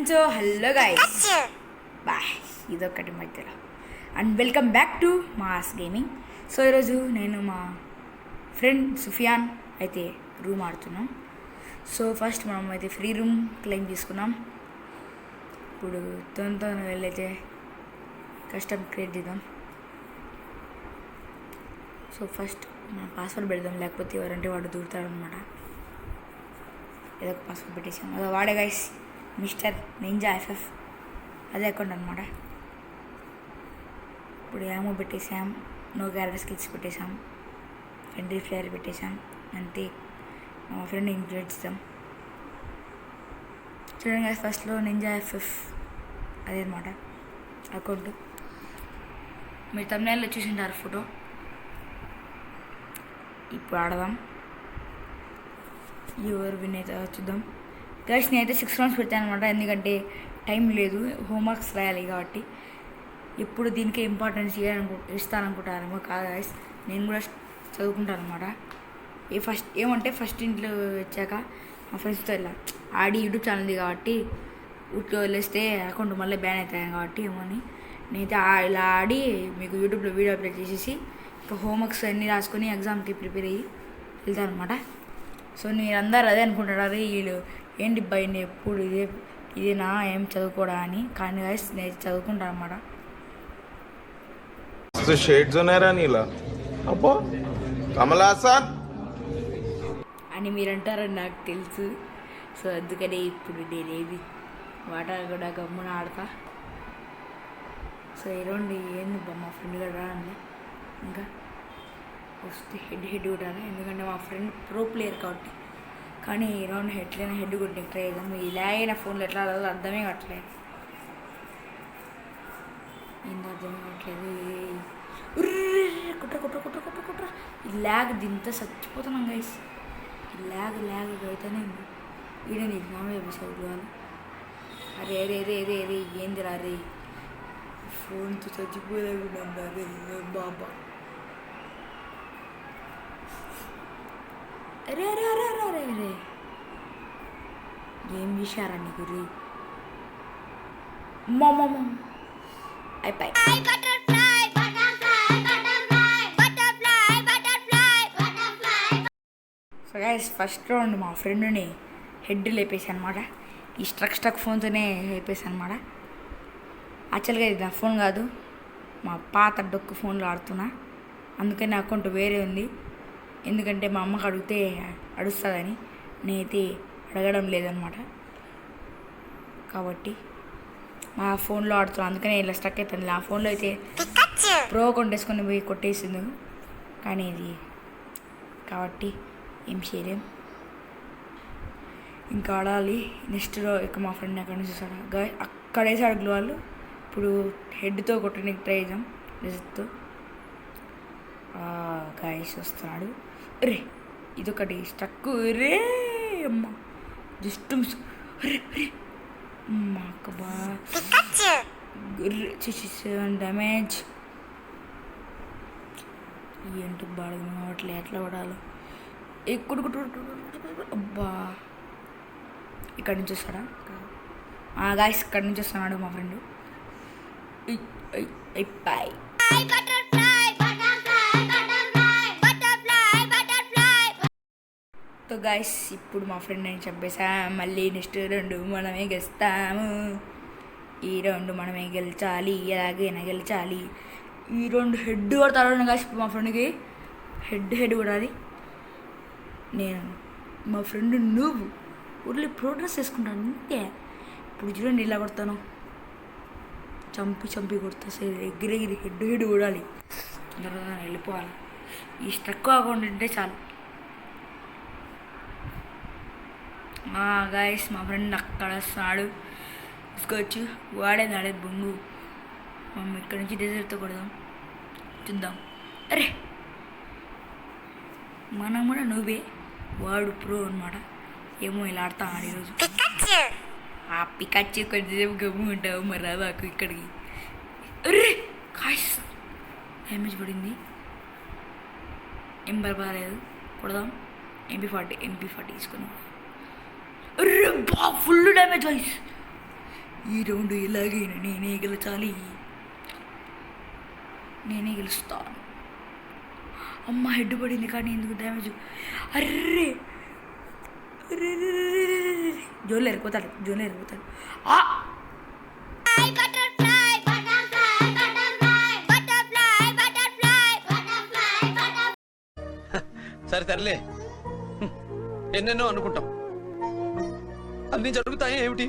So hello guys bye ఇదొక్కటి మధ్యలో and welcome back to mass gaming. So ఈరోజు నేను మా ఫ్రెండ్ సుఫియాన్ అయితే రూమ్ ఆడుతున్నాం. సో ఫస్ట్ మనం అయితే ఫ్రీ రూమ్ క్లెయిమ్ తీసుకున్నాం. ఇప్పుడు తొందర వెళ్ళైతే కస్టమ్ క్రియేట్ చేద్దాం. సో ఫస్ట్ మనం పాస్వర్డ్ పెడదాం, లేకపోతే ఎవరంటే వాడు దూరుతాడనమాట. ఏదో ఒక పాస్వర్డ్ పెట్టేసాం, అదో వాడే గైస్, మిస్టర్ నింజా ఎఫ్ఎఫ్, అదే అకౌంట్ అనమాట. ఇప్పుడు ఏమో పెట్టేసాం, నో క్యారెక్టర్ స్కిల్స్ పెట్టేసాం, ఫ్రెండ్లీ ఫ్లేయర్ పెట్టేసాం. అంతే, మా ఫ్రెండ్ ఇంక్లూడ్ చేస్తాం. చూడండి గైస్, ఫస్ట్లో నింజా ఎఫ్ఎఫ్ అదే అనమాట అకౌంట్. మీరు తమిళనాడులో చూసింటారు ఫోటో. ఇప్పుడు ఆడదాం, ఎవరు విన్ అయితే చూద్దాం. గైస్ నేనైతే 6 రౌండ్స్ పెడతాను అనమాట, ఎందుకంటే టైం లేదు, హోంవర్క్స్ రాయాలి కాబట్టి. ఎప్పుడు దీనికే ఇంపార్టెన్స్ ఇస్తాననుకుంటారేమో, కాదు గైస్, నేను కూడా చదువుకుంటాను అనమాట. ఏమంటే ఫస్ట్ ఇంట్లో వచ్చాక మా ఫ్రెండ్స్తో ఇలా ఆడి యూట్యూబ్ ఛానల్ది కాబట్టి ఊరికే వదిలేస్తే అకౌంట్ మళ్ళీ బ్యాన్ అవుతాయి కాబట్టి ఏమో అని నేనైతే ఇలా ఆడి మీకు యూట్యూబ్లో వీడియో అప్లోడ్ చేసేసి ఇంకా హోంవర్క్స్ అన్నీ రాసుకొని ఎగ్జామ్కి ప్రిపేర్ అయ్యి వెళ్తాను అనమాట. సో మీరందరూ అదే అనుకుంటారు, వీళ్ళు ఏంటి భయం ఎప్పుడు ఇదేనా ఏం చదువుకోడా అని. కానీ గైస్ నేను చదువుకుంటాను అన్నమాట. షేడ్స్ ఉన్నారా నీలా అబ్బో కమలాసన్ అని మీరు అంటారని నాకు తెలుసు. సో అందుకనే ఇప్పుడు నేనేది వాటర్ కూడా గమ్మున ఆడతా. సో ఎరౌండ్ ఏంది మా ఫ్రెండ్ కూడా రాండి, ఇంకా వస్తే హెడ్ కొట్టాలి, ఎందుకంటే మా ఫ్రెండ్ ప్రో ప్లేయర్ కాబట్టి. కానీ రౌండ్ హెడ్ కొట్టి ట్రై చేద్దాం. ఇలా అయిన ఫోన్లో ఎట్లా ఆడాలో అర్థమే కావట్లేదు, ఏందో అర్థమే కావట్లేదు. కుట్ర కుట్ర కుట్ర కుట్ర కుట్ర ఈ ల్యాగ్ దీంతో చచ్చిపోతున్నాం గైస్. ఈ ల్యాగ్ అయితేనే వీడియో మామూలు ఎపిసోడ్ కాదు. అరే అరే అరే అరే అరే ఏంది రా రే, ఫోన్తో చచ్చిపోలేకుండా రే బాబా. అరే అరే అరే అరే అరే అరే ఏం చేశారా నీకు రీ మమ్మ అయిపోయి. సో గైస్ ఫస్ట్ రౌండ్ మా ఫ్రెండ్ని హెడ్ లేపేసి అనమాట. ఈ స్ట్రక్ ఫోన్తోనే లేపేసాను అనమాట. యాక్చువల్గా ఇది నా ఫోన్ కాదు, మా పాత డొక్కు ఫోన్లో ఆడుతున్నా, అందుకని అకౌంట్ వేరే ఉంది. ఎందుకంటే మా అమ్మకి అడిగితే అడుస్తుందని నేనైతే అడగడం లేదనమాట. కాబట్టి మా ఫోన్లో ఆడుతున్నాను, అందుకని ఇలా స్ట్రక్ అవుతుంది. ఆ ఫోన్లో అయితే ప్రో అకౌంట్ వేసుకొని పోయి కొట్టేసింది, కానీ ఇది కాబట్టి ఏం చేయలేం, ఇంకా ఆడాలి. నెక్స్ట్ ఇక మా ఫ్రెండ్ ఎక్కడ నుంచి చూసాడు, అక్కడ వేసాడు గ్లో వాళ్ళు. ఇప్పుడు హెడ్తో కొట్టడానికి ట్రై చేద్దాం, రిజల్ట్తో. గాయస్ వస్తున్నాడు, రే ఇదొకటి స్టక్ రే అమ్మ, జస్ట్ రే రే మాకు బాగా 7 డ్యామేజ్. ఏంటి బాగా అట్లా ఎట్లా పడాలో ఎక్కుడు అబ్బా. ఇక్కడి నుంచి వస్తాడా గాయస్, ఇక్కడి నుంచి వస్తున్నాడు మా ఫ్రెండ్. అయిపోయి సో గాయస్ ఇప్పుడు మా ఫ్రెండ్ నేను చంపేసా. మళ్ళీ నెక్స్ట్ 2 మనమే గెలుస్తాము. ఈ 2 మనమే గెలిచాలి, ఎలాగైనా గెలిచాలి. ఈ 2 హెడ్ కొడతాడు గాయస్. ఇప్పుడు మా ఫ్రెండ్కి హెడ్ కొడాలి. నేను మా ఫ్రెండ్ నువ్వు ఊర్లో ప్రోగ్రెస్ చేసుకుంటాను అంతే. ఇప్పుడు చూడండి ఇలా కొడతాను, చంపి కొడతా. సరే ఎగిరెగిరి హెడ్ కొడాలి, తొందరగా వెళ్ళిపోవాలి. ఈ స్ట్రక్ కాకుండా ఉంటే చాలు. గాయస్ మా ఫ్రెండ్ అక్కడ వస్తున్నాడు, తీసుకొచ్చు వాడేది బొంగు. మనం ఇక్కడి నుంచి డెజర్ట్తో కొడదాం, చూద్దాం. అరే మనం కూడా నువ్వే, వాడు ప్రో అనమాట. ఏమో ఇలా ఆడతాను ఈరోజు. ఆ పికాచి కొంచెం గమ్ము ఉంటావు, మరి రాదాకు ఇక్కడికి. అరే గాయస్ డ్యామేజ్ పడింది, ఏం పర్వాలేదు, కొడదాం. MP40 తీసుకుని. అరే బా ఫుల్ డ్యామేజ్ గాయ్స్. ఈ రౌండ్ ఎలాగైనా నేనే గెలిచాలి, నేనే గెలుస్తాను. అమ్మ హెడ్ పడింది కానీ ఎందుకు డ్యామేజ్. అర్రే జోన్లో ఎరిపోతాడు, జోన్లో ఎరిపోతాడు. సరే తరలే, ఎన్నెన్నో అనుకుంటాం, అన్ని జరుగుతాయి ఏమిటి?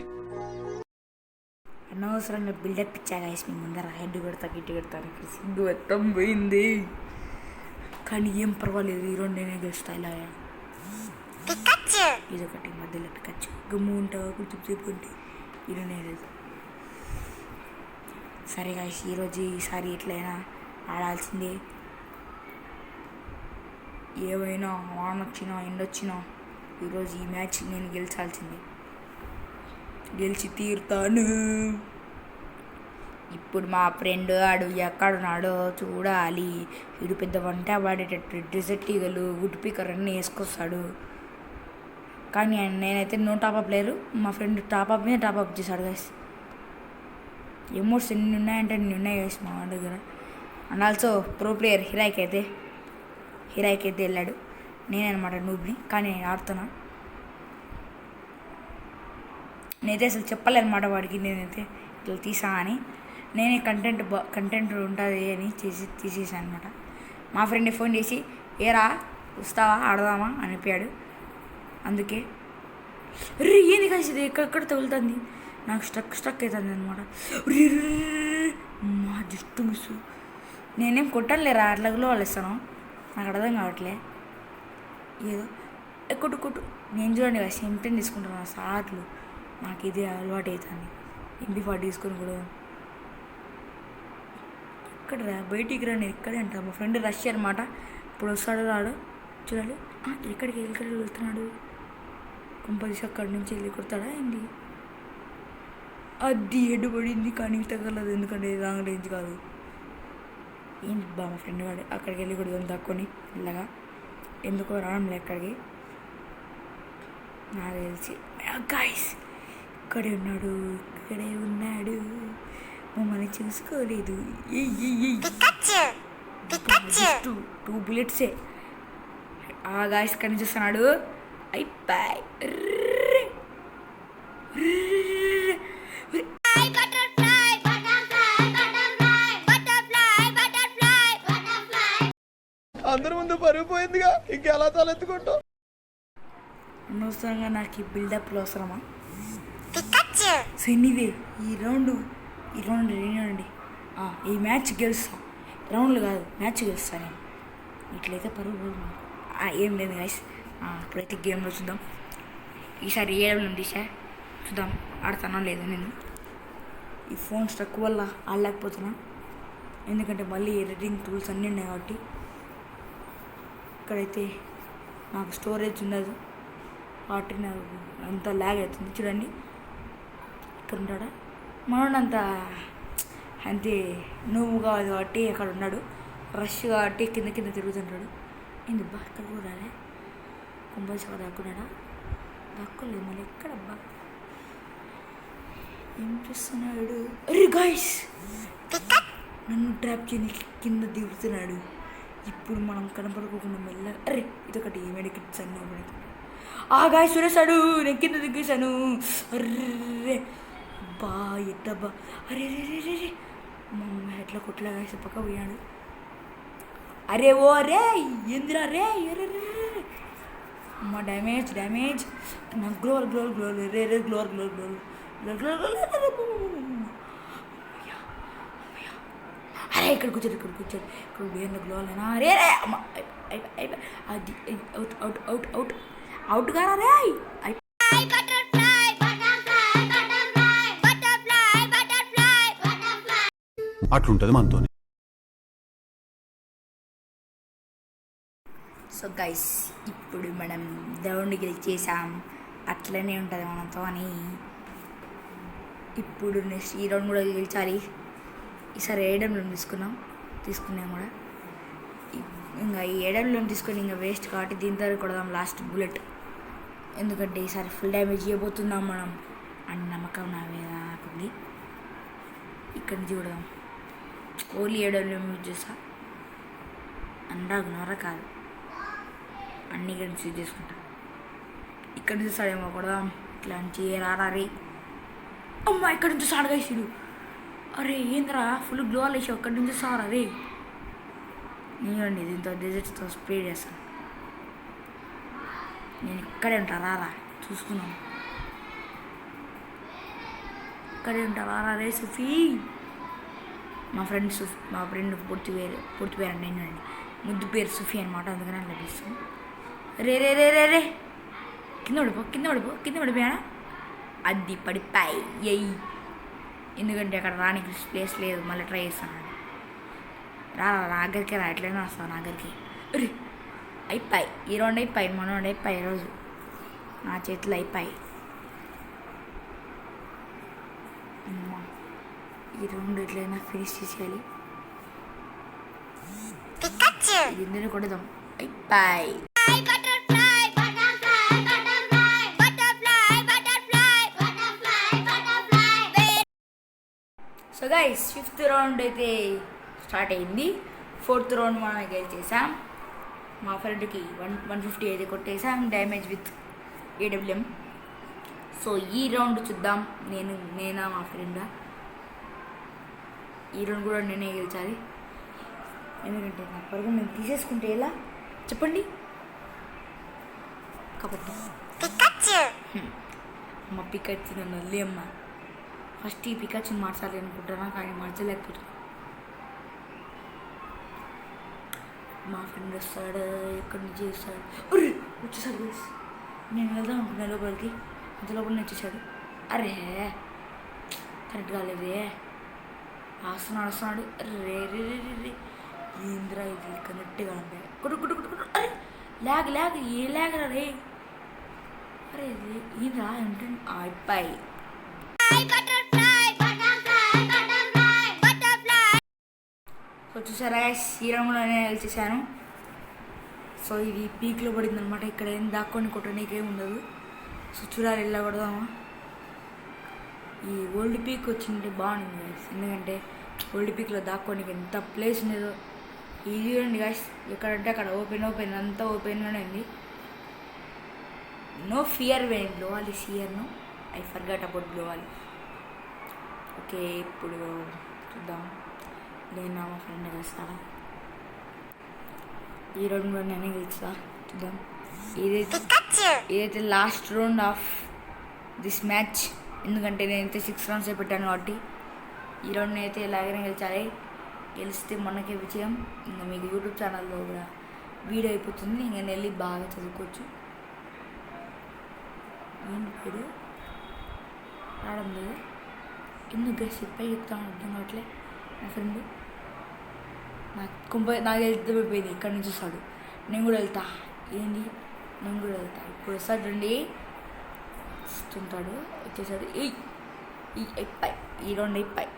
అనవసరంగా బిల్డప్ ఇచ్చా గైస్ మీ ముందర. హెడ్ కొడతా గిట్టి కొడతాను, సిగ్గు మొత్తం పోయింది. కానీ ఏం పర్వాలేదు, ఈ రెండు నేనే గెలుస్తా. ఇలా ఇదొకటి మధ్యలో పికచ్చు, గమ్ము ఉంటావా కొంచెం సేపు ఉంటే ఇది నేను. సరే గైస్ ఈసారి ఎట్లయినా ఆడాల్సిందే. ఏమైనా వాన వచ్చినా ఎండొచ్చినా ఈరోజు ఈ మ్యాచ్ నేను గెలిచాల్సిందే, గెలిచి తీరుతాను. ఇప్పుడు మా ఫ్రెండ్ ఆడు ఎక్కడున్నాడో చూడాలి. వీడు పెద్ద వంట వాడేటట్టు డెజర్ట్ ఈగలు వుడ్ పికర్ అన్నీ వేసుకొస్తాడు. కానీ నేనైతే నో టాప్అప్ లేరు, మా ఫ్రెండ్ టాప్అప్ మీద టాప్అప్ చేశాడు గైస్. ఎమోట్స్ ఎన్ని ఉన్నాయంటే అన్ని ఉన్నాయి గైస్ మా దగ్గర. అండ్ ఆల్సో ప్రో ప్లేయర్ హిరాయికి అయితే వెళ్ళాడు. నేనమాట నూబ్ని, కానీ నేను ఆడుతున్నా. నేనైతే అసలు చెప్పలేనమాట వాడికి నేనైతే ఇట్లా తీసా అని. నేనే కంటెంట్ ఉంటుంది అని తీసేసాను అనమాట. మా ఫ్రెండ్ని ఫోన్ చేసి ఏరా వస్తావా ఆడదామా అని చెప్పాడు. అందుకే రే ఏంది కలిసి ఇది ఎక్కడెక్కడ తగులుతుంది, నాకు స్ట్రక్ అవుతుంది అనమాట. మా జస్ట్ మిస్. నేనేం కొట్టలేరా అట్లాగలో వాళ్ళు ఇస్తాను, నాకు అర్థం కావట్లే. ఏదో కొట్టు నేను చూడండి కదా సెంటెన్ తీసుకుంటున్నాను సార్లు. నాకు ఇది అలవాటు అవుతుంది. MP40 తీసుకొని కూడా ఇక్కడ బయటికి రా, నేను ఇక్కడే అంటా. మా ఫ్రెండ్ రష్ అనమాట. ఇప్పుడు వస్తాడు రాడు చూడాలి. ఎక్కడికి వెళ్తున్నాడు, కంపల్సరీ అక్కడి నుంచి వెళ్ళి కొడతాడా ఏంటి? అది హెడ్ పడింది కానీ తగలదు, ఎందుకంటే రాంగ్ రేంజ్ కాదు. ఏంటి బా మా ఫ్రెండ్ వాడు అక్కడికి వెళ్ళి కొడదాం తక్కువని ఇలాగా. ఎందుకో రావడం ఎక్కడికి నాకు తెలిసి. గాయస్ ఇక్కడే ఉన్నాడు మమ్మల్ని చూసుకోలేదు. 2 bulletsే. గాయస్ కానీ చూస్తున్నాడు. అయిపోయి అందరి ముందు పరుగు పోయిందిగా, ఇంకెలా తలెత్తుకుంటావు? అనవసరంగా నాకు ఈ బిల్డప్లు అవసరమా? సో ఎనీవే ఈ రౌండ్ నేనండి ఈ మ్యాచ్ గెలుస్తాను. రౌండ్లు కాదు మ్యాచ్ గెలుస్తాను నేను. ఇట్లయితే పరుగు ఏం లేదు గైస్. ఇప్పుడైతే గేమ్లో చూద్దాం. ఈసారి ఏడవలం తీసా చూద్దాం ఆడతానో లేదు. నేను ఈ ఫోన్ స్ట్రక్ వల్ల ఆడలేకపోతున్నా, ఎందుకంటే మళ్ళీ ఎడిటింగ్ టూల్స్ అన్నీ ఉన్నాయి కాబట్టి. ఇక్కడైతే నాకు స్టోరేజ్ ఉండదు కాబట్టి నాకు అంత ల్యాగ్ అవుతుంది. చూడండి ఇక్కడ ఉంటాడా మనోడంతా అంతే నువ్వు కాదు కాబట్టి అక్కడ ఉన్నాడు. రష్ కాబట్టి కింద తిరుగుతుంటాడు. ఎందుబ్బా ఇక్కడ కూడా రాలే, కంపల్సరీ దాక్కున్నాడా? దాక్కోలేదు మళ్ళీ ఎక్కడబ్బా, ఏం చేస్తున్నాడు? అరే గాయ్స్ నన్ను ట్రాప్ చేయడానికి కింద దిగుతున్నాడు. ఇప్పుడు మనం కనపడుకోకుండా మెల్ల. అరే ఇదొకటి మెడికిట్స్ అన్నీ పడుతుంది. గాయ సురేశాడు, నేను కింద దిగేశాను. అర్రే బా ఎట్టబ్బా, అరే రే రే రే మమ్మ ఎట్లా కొట్లా కాసి పక్క పోయాడు. అరే ఓ రే ఏందిరా రే అమ్మ డ్యామేజ్ నా గ్లోర్ రే గ్లోర్ అరే ఇక్కడ కూర్చోడు ఇక్కడ బియ్యంలో గ్లోర్ అయినా రే అమ్మ అది అవుట్ కారా రే. అట్లుంటది మనతో. సో గైస్ ఇప్పుడు మనం రౌండ్ గెలిచేసాం, అట్లనే ఉంటుంది మనతో అని. ఇప్పుడు నెక్స్ట్ ఈ రౌండ్ కూడా గెలిచాలి. ఈసారి ఏడంలో తీసుకున్నాం కూడా. ఇంకా ఈ ఏడంలో తీసుకొని ఇంకా వేస్ట్ కాబట్టి దీని తర్వాత కొడదాం లాస్ట్ బుల్లెట్, ఎందుకంటే ఈసారి ఫుల్ డ్యామేజ్ ఇవ్వబోతున్నాం మనం. అని నమ్మకం నా మీద నాకుంది. ఇక్కడ నుంచి చూడదాం. ఓన్లీ ఏడబ్ల్యూఎం యూజ్ చేస్తా. అనురాగ్ కాదు, అన్ని గన్స్ యూజ్ చేసుకుంటా. ఇక్కడ నుంచి చూస్తాడేమో కూడా ఇట్లా నుంచి రారే. అమ్మా ఇక్కడ నుంచి చూస్తాడు గైసుడు. అరే ఏంద్రా ఫుల్ గ్లోవల్ వేసి అక్కడి నుంచి చూస్తారా రే. నేనండి దీంతో డెజర్ట్స్తో స్ప్రే చేస్తాను. నేను ఇక్కడే ఉంటా రారా, చూసుకున్నాను. ఇక్కడే ఉంటా రారా రే సుఫీ. మా ఫ్రెండ్ పూర్తి పేరు అండి ఏంటండి ముద్దు పేరు సుఫీ అనమాట, అందుకని అట్లా పిలుస్తాం. రే రే రే రే రే కింద పడిపోయా. అది పడిపాయి ఎయ్యి, ఎందుకంటే అక్కడ రానికి ప్లేస్ లేదు. మళ్ళీ ట్రై చేస్తాను. నా దగ్గరికి రా, ఎట్లయినా వస్తాను నా దగ్గరికి. అరే అయిపోయి ఈ రౌండ్ అయిపోయి, మన రౌండ్ అయిపోయి. ఈరోజు నా చేతిలో అయిపోయి. అమ్మా ఈ రౌండ్ ఎట్లయినా ఫినిష్ చేసేయాలి. ఇందులో కొడదాం. అయిపోయి సో గైస్ 5th రౌండ్ అయితే స్టార్ట్ అయింది. 4th రౌండ్ మనం గెలిచేసాం. మా ఫ్రెండ్కి 150 అయితే కొట్టేసాం డ్యామేజ్ విత్ ఏడబ్ల్యూఎం. సో ఈ రౌండ్ చూద్దాం. నేనా మా ఫ్రెండ్ ఈ రౌండ్ కూడా నేనే గెలిచాలి. ఎందుకంటే నా పరుగు నేను తీసేసుకుంటే ఎలా చెప్పండి. కాబట్టి అమ్మ పికచ్చి నన్ను వదిలే అమ్మ. ఫస్ట్ ఈ పికాచిని మార్చాలి అనుకుంటున్నా, కానీ మార్చలేకపోతున్నా. మా ఫ్రెండ్ వస్తాడు, ఎక్కడి నుంచి వస్తాడు. వచ్చేసాడు గైస్. నేను వెళ్దాం అనుకున్నా లోపలికి, అంత లోపల వచ్చేసాడు. అరే కరెక్ట్ కాలేదే. వస్తున్నాడు. రే రే రే రే ఏంద్రా ఇది కరెక్ట్గా ఉంది. కుడు అరే లాగ్ ఏ లాగ్ రే. అరే ఏంద్రా అంటే అయిపోయి. సో చూసారా ఈ రౌండ్లో నేను గెలిచేసాను. సో ఇది పీక్లో పడింది అనమాట. ఇక్కడ ఏం దాక్కొని కొట్టడానికేం ఉండదు. సో చూడాలి ఎలా కొడదామా. ఈ ఓల్డ్ పీక్ వచ్చింటే బాగుంది గాయస్, ఎందుకంటే ఓల్డ్ పీక్లో దాక్కోనికి ఎంత ప్లేస్ ఉండేదో. ఇది చూడండి గాయస్, ఎక్కడంటే అక్కడ ఓపెన్ అంతా ఓపెన్గానే ఉంది. నో ఫియర్ వెన్ గ్లోవాలి సియర్ను. ఐ ఫర్గాట్ అబౌట్ గ్లోవాలి. ఓకే ఇప్పుడు చూద్దాం. నేను మా ఫ్రెండ్ గెలుస్తాడా. ఈ రౌండ్ కూడా నేనే గెలుస్తా. చూద్దాం. ఇదైతే last round of this match. ఎందుకంటే నేనైతే 6 రౌండ్స్ పెట్టాను కాబట్టి ఈ రౌండ్ నేనైతే ఎలాగైనా గెలిచాలి. గెలిస్తే మనకే విజయం. ఇంకా మీకు యూట్యూబ్ ఛానల్లో కూడా వీడియో అయిపోతుంది. ఇంకా వెళ్ళి బాగా చదువుకోవచ్చు. ఏంటి పేరు రావడం లేదు. ఎందుకు గెలిచి పై చెప్తాను అర్థం కావట్లే. మా ఫ్రెండ్ నాకు వెళ్తే పడిపోయింది. ఇక్కడి నుంచి వస్తాడు, నేను కూడా వెళ్తా. ఏంటి నేను కూడా వెళ్తా. ఇప్పుడు వస్తాడు రండి, వస్తుంటాడు. వచ్చేసాడు. అయిపోయి ఈ రౌండ్ అయిపోయి.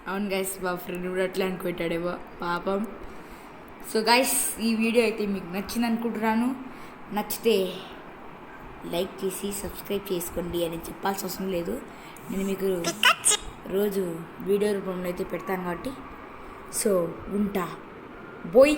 అవును గైస్, మా ఫ్రెండ్ కూడా అట్లా అనుకుంటాడేమో పాపం. సో గైస్ ఈ వీడియో అయితే మీకు నచ్చింది అనుకుంటున్నాను. నచ్చితే లైక్ చేసి సబ్స్క్రైబ్ చేసుకోండి అని చెప్పాల్సిన అవసరం లేదు. నేను మీకు రోజు వీడియో రూపంలో అయితే పెడతాను కాబట్టి. సో ఉంటా బోయ్.